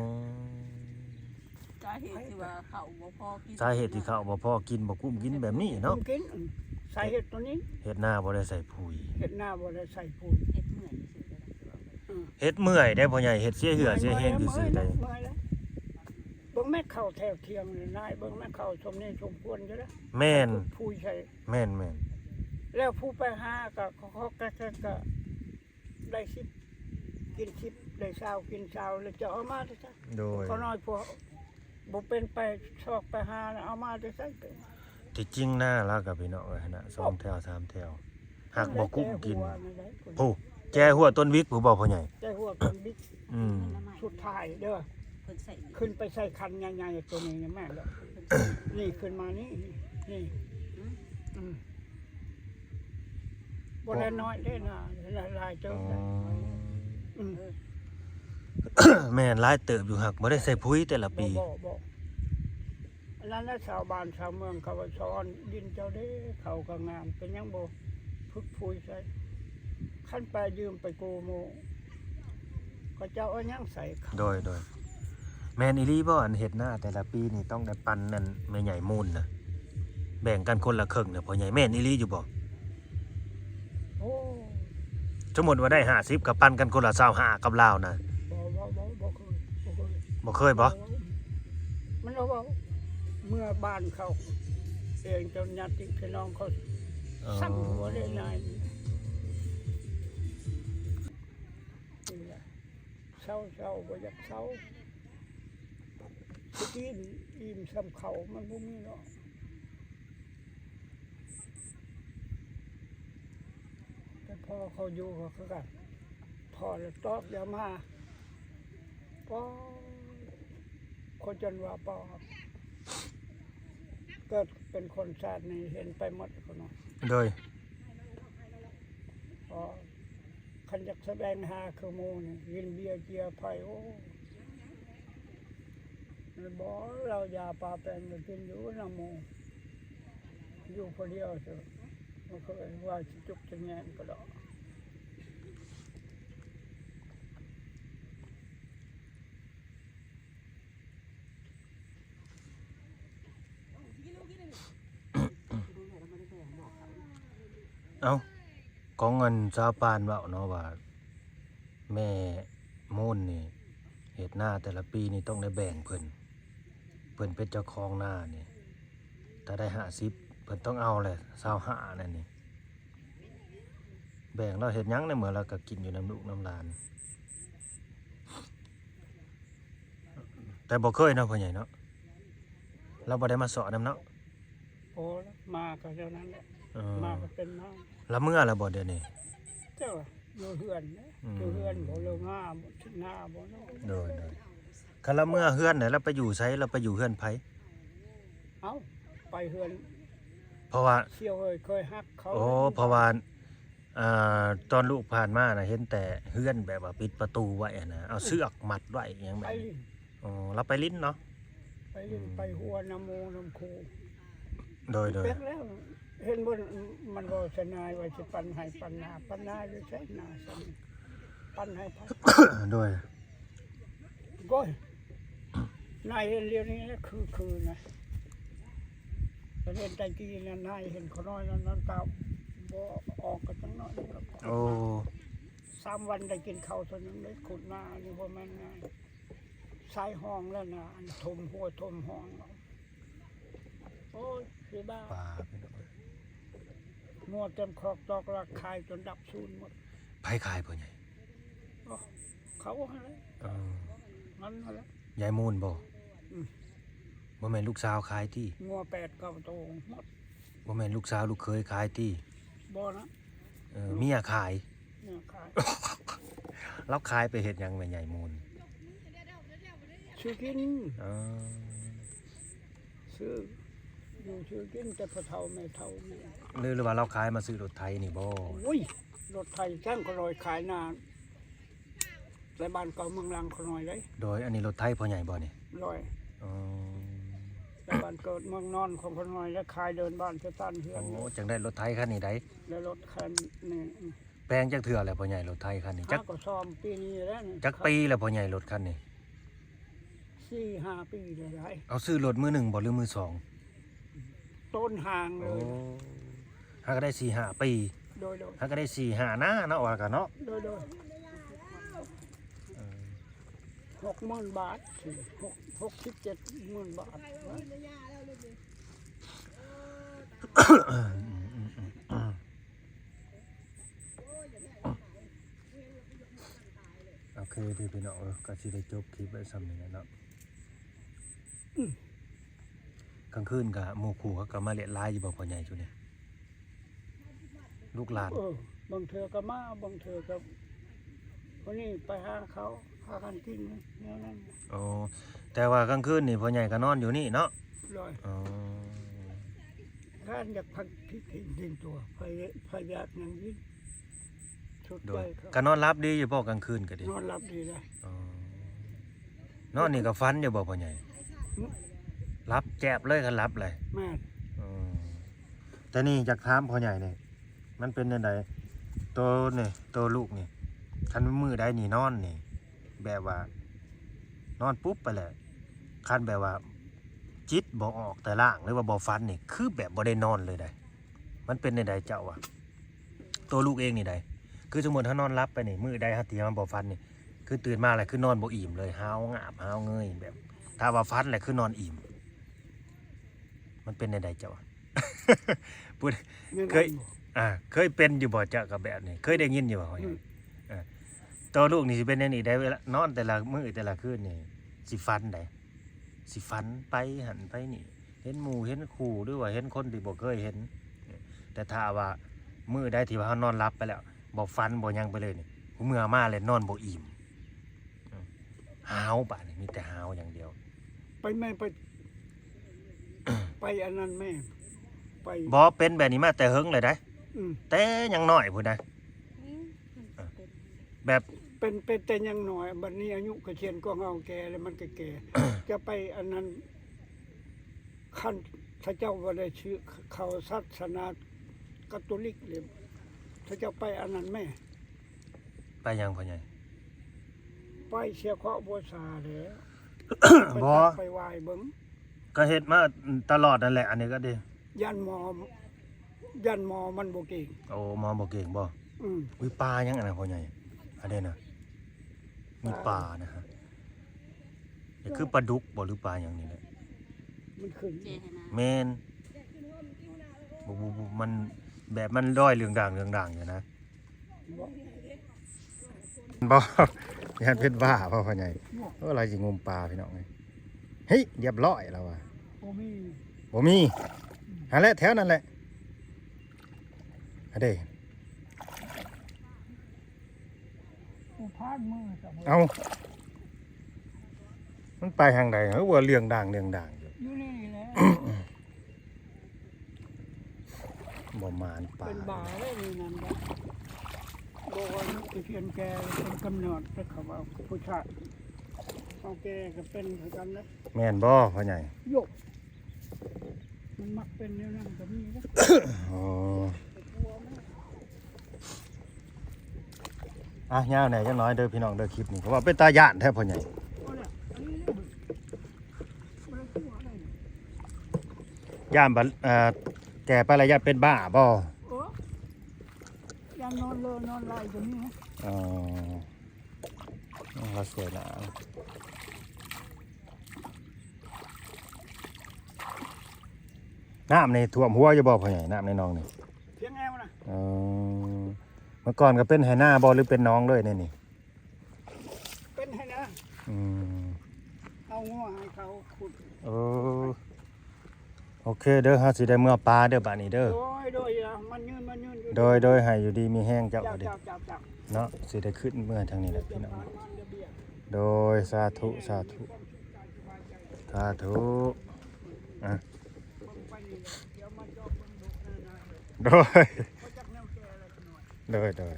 สาเหตุที่ว่าเขาบ่พอกิน สาเหตุที่เขาบ่พอกินบ่กุ้มกินแบบนี้เนาะ ผมกินใส่เห็ดตัวนี้ เฮ็ดนาบ่ได้ใส่ปุ๋ย เห็ดหน้าบ่ได้ใส่ปุ๋ย เห็ดเหมือนที่สุดเลย เฮ็ดเมื่อยได้พ่อใหญ่เฮ็ดเสียเหือเสียแฮงซื่อๆได้ เมื่อยแล้วเบิ่งแม่เข้าแถวเที่ยงนี่นายเบิ่งแม่เข้าชมนี่ชมควรอยู่แล้ว แม่น ผู้ใช้ แม่น แล้วผู้ไปหาก็เขาก็ได้สิบกินสิบได้เช้ากินเช้าแล้วจะเอามาได้ซะ โดย เขาน้อยพวกบ่เป็นไปชอกไปหาแล้วเอามาได้ซะเป็น ที่จริงหน้าแล้วกับพี่น้องเอ้ยนะ2แถว3แถวหักบ่กุ้มกินผู้แจหัวต้นวิกผู้บอกพ่อใหญ่ ใจหัวคนบิ๊ก อืม สุดท้ายเด้อ เพิ่นใส่ ขึ้นไปใส่คันใหญ่ๆตัวนี้แม่แล้วนี่ขึ้นมานี่นี่บ่ได้น้อยได้นะหลายเจ้า อ๋อ อืม แม่นหลายเติบอยู่หักบ่ได้ใส่ปุ๋ยแต่ละปี บ่อันนั้นนะชาวบ้านชาวเมืองเขาว่าสอนดินเจ้าเด้เขาก็งามเป็นหยังบ่พึกพุยใส่ขั้นไปยืมไปกูโมก็เจ้าเอาหยังใส่เขา โดยแม่นอีหลีบ่อันเฮ็ดหน้าแต่ละปีนี่ต้องได้ปันนั่นแม่ใหญ่มูลน่ะแบ่งกันคนละครึ่งน่ะพ่อใหญ่แม่นอีหลีอยู่บ่ โอ้ สมมุติว่าได้50ก็ปันกันคนละ25กับลาวน่ะ บ่เคย บ่เคยบ่ มันเอาว่าเมื่อบ้านเขาเองจนญาติพี่น้องเขาสั่งหัวได้นายเศร้าบ่อยากเศร้ากินอิ่มซ้ำเขามันบ่มีเนาะแต่พอเขาอยู่เขาก็พอแล้วตอบอย่ามาปอคนจนว่าปอเกิดเป็นคนชาตินี้เห็นไปหมดคนเนาะ โดย พอคันอยากแสดงหาคือโมนี่กินเบียร์เจียไผ่โอ้บอกเรายาปลาแปลงก็กินอยู่นะโมอยู่คนเดียวเถอะมันเคยว่าสิจุกจะแงนก็ดอก เอ้าของเงินชาวปานเว้าเนาะว่าแม่มูลนี่เฮ็ดหน้าแต่ละปีนี่ต้องได้แบ่งเพิ่นเป็นเจ้าของหน้านี่ถ้าได้50เพิ่น พิ่นต้องเอาแหละ25นั่นนี่แบ่งเราเฮ็ดหยังในเมื่อเราก็กินอยู่น้ำลูกน้ำหลาน แต่บ่เคยเนาะพ่อใหญ่เนาะเราบ่ได้มาสอนนำเนาะ โอ้มาก็เท่านั้นแหละ เออ มาก็เป็นมา แล้วเมื่อแล้วบ่เดี๋ยวนี้ เจ้าอยู่เฮือนนะอยู่เฮือนบ่เลิกง่าบ่ถึงหน้าบ่เนาะ โดยคันละเมื่อเฮือนน่ะเราไปอยู่ไสเราไปอยู่เฮือนไผ เอ้าไปเฮือน เพราะว่า เชี่ยวเอ้ยเคยฮักเขา โอ้เพราะว่าตอนลูกผ่านมาน่ะเห็นแต่เฮือนแบบว่าปิดประตูไว้อะนะเอาเสือกมัดไว้อย่างแบ ไป บนี้ ลิ้น อ๋อเราไปลิ้นเนาะ ไปลิ้นไปหัวน้ำโมน้ำคู โดย เป็กแล้วเห็นบ่มันบ่ชนายว่าสิปันให้ปันนาหรือใช้นาซั่นปันให้พัด โดย ก้อยนายเห็นเรียวนี้นะคือนะแต่เห็นใจกี้นะนายเห็นเขาน้อยนั้นตาบ่ออกกันจังน้อย โอ้ 3 วันได้กินข้าวตัวนึงได้ขุดนานี่บ่แม่นง่ายสายห้องแล้วนะอันทมหัวทมห้องโอ้ยสิบ้า ป่าพี่น้อง งัวเต็มครอกตอกราคายจนดับสูญหมด ไผขายพ่อใหญ่ อ๋อเขาอะไร เออ มันอะไร ยายมูลบ่ อืม บ่แม่นลูกสาวขายติ งัว8-9 ตัวหมด บ่แม่นลูกสาวลูกเคยขายติ บ่นะ เมียขาย เนี่ยขาย เราขายไปเฮ็ดหยังแม่ใหญ่มูล ซื้อกิน เออ ซื้ออยู่ซื้อกินแต่พอเท่าไม่เท่านี่ หรือว่าเราขายมาซื้อรถไถนี่บ่ โอ้ยรถไทยจ้างก็ลอยขายนานในบ้านเก่าเมืองลังเขาหน่อยเลย โดยอันนี้รถไถพ่อใหญ่บ่นี่ ลอย อ๋อ ในบ้านเกิดเมืองนอนของเขาหน่อยแล้วขายเดินบ้านจะตันเฮือน โอ้จังได้รถไถคันนี้ได้ แล้วรถคันนี่ แปลงจักเทื่อแล้วพ่อใหญ่รถไถคันนี้จั จั ก กก็ซ้อมปีนี้แล้วนี่ จักปีแล้วพ่อใหญ่รถคันนี้ 4-5 ปีเลยได้ เอาซื้อรถมือหนึ่งบ่หรือมือสอง ต้นห่างเล โอ้ ย ถ้าก็ได้4-5 ปี โดย ถ้าก็ได้4-5หน้าเนาะว่ากันเนาะ 60,000 บาท67,000 บาท โอเคดีพี่น้องก็สิได้จบคลิปไว้ซ้ำนี้เนาะกลางคืนก็หมู่คู่เขาก็มาเล่นไลน์อยู่บ่พ่อใหญ่จุนี่ลูกหลาน บางเธอก็มาบางเธอก็คนนี้ไปหาเขาหากันกินเนี่ยนั่น โอ้แต่ว่ากลางคืนนี่พ่อใหญ่ก็นอนอยู่นี่เนาะ ลอย อ๋อ ท่านอยากพักที่ทิ้งตัวพยาธิอย่างนี้ชุด โด ใจ ย เขา ก็นอนรับดีอยู่บ่กลางคืนก็ดี นอนหลับดีเลย อ๋อนอนนี่ก็ฟันอยู่บ่พ่อใหญ่รับแจบเลยคันรับเลย แม่น อืมแต่นี่จากถามพ่อใหญ่นี่มันเป็นจังไดตัวนี่ตัวลูกนี่คันมือได้นี่นอนนี่ แบบว่า นอนปุ๊บไปแหละคันแบบว่า จิตบ่ออกแต่ล่างหรือว่าบ่ฟันนี่คือแบบบ่ได้นอนเลยได้มันเป็นจังไดเจ้าว่ะตัวลูกเองนี่ได้คือสมมุติถ้านอนรับไปนี่มือใดหัตถีมันบ่ฟันนี่คือตื่นมาแล้วคือนอนบ่อิ่มเลยหาวงาบหาวเงยแบบ ถ้าว่าฟันแหละคือนอนอิ่มมันเป็นจังไดเจ้าว่ะ พูด เคย เคยเป็นอยู่บ่เจ้ากับแบบนี้เคยได้ยินอยู่บ่พ่อใหญ่ตัวลูกนี่สิเป็นจังนี้ได้เวลานอนแต่ละมื้อแต่ละคืนนี่สิฟันได้สิฟันไปหันไปนี่ เห็นหมู่เห็นครูหรือว่าเห็นคนที่บ่เคยเห็น แต่ถ้าว่ามื้อใดที่ว่าเขานอนหลับไปแล้วบ่ฟันบ่หยังไปเลยนี่เมื่อมาเลยนอนบ่อิ่มหาวบาดนี่มีแต่หาวอย่างเดียว ไปแม่ไป ไปอันนั้นแม่ไป บ่เป็นแบบนี้มาแต่เฮิงเลยได้ อืม แต่ยังน้อยพุ่นนะแบบ เป็นแต่ยังหน่อยบัดนี้อายุก็เชียนก็เงาแก่แล้วมันก็แก่ จะไปอันนั้นขั้นพระเจ้าบ่ได้ชื่อเขาศาสนาคาทอลิกเลยพระเจ้าไปอันนั้นแม่ ไปยังพ่อใหญ่ ไปเสียเคราะห์บัวซาเลย บ่ ไปไหว้เบิ่ง ก็เฮ็ดมาตลอดนั่นแหละอันนี้ก็ดี ยันหมอมันบ่เก่ง โอ้หมอบ่เก่งบ่ อืม อุ้ยปลายังอันนั้นพ่อใหญ่อันนี้น่ะมีปลานะฮะนี่คือปลาดุกบ่หรือปลาหยังนี่แหละ มันขึ้น เจหนา แม่น มันแบบมันด้อยเรื่องด่างอยู่นะ บ่ ยานเพชรบ้าพ่อใหญ่อะไรสิงมปลาพี่น้องเฮ้ยเรียบร้อยแล้วว่ะ โอ้มี บ่มีหาแหละแถวนั้นแหละอะเด้ ผู้พานมือสม เอามันไปทางใดว่าเรื่องด่างอยู่ อยู่นี่แหละ บ่มานปลา เป็นบ่าได้นี่นั่นแหละบอกว่าตะเคียนแกเป็นกำเนิดแต่เขาว่าผู้ชายเอาแกก็เป็นเหมือนกันนะ แม่นบ่พ่อใหญ่ โยกมันมักเป็นอย่างนั้นก็มีนะ อ๋ออ่ะยาวแหน่จังน้อยเด้อพี่น้องเด้อคลิปนี้เพราะว่าเป็นตาย่านแท้พ่อใหญ่ เอาล่ะอันนี้เนี่ยมันไม่ได้ตัวอะไรเนี่ย ย่านบัดแก่ไประยะเป็นบ้าบ่ โอ้ยังนอนเลยนอนไล่ตรงนี้นะ อ๋อเราสวยนะน้ำในท่วมหัวอยู่บ่พ่อใหญ่น้ำในหนองนี่ เพียงแอวนะ เออเมื่อก่อนก็เป็นไหหน้าบ่หรือเป็นน้องเลยนี่ เป็นให้นะ อืม เอางัวให้เขาขุด เออโอเคเด้อเฮาสิได้เมื่อปลาเด้อบัดนี้เด้อ โดยอ่ะมันยืนอยู่ โดยให้อยู่ดีมีแห้งเจ้า จับ ก็ดี จับ เนาะสิได้ขึ้นเมื่อทางนี้แหละพี่น้อง มันจะเบียด โดยสาธุสาธุอ่ะ มันไปนี่แหละเดี๋ยวมันจอบมันดุนะ โดย เขาจักแนวแกอะไรกันหน่อย โดย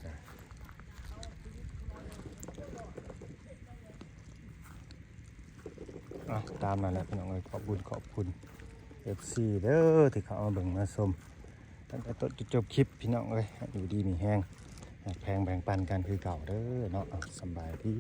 อ่ะตามนั่นแหละพี่น้องเอ้ยขอบคุณ FC เด้อที่เขาเอาเบิ่งมาชมตั้งแต่ต้นจนจบคลิปพี่น้องเอ้ยอยู่ดีมีแห้งแพงแบ่งปันกันคือเก่าเด้อเนาะอ่ะสำบายดี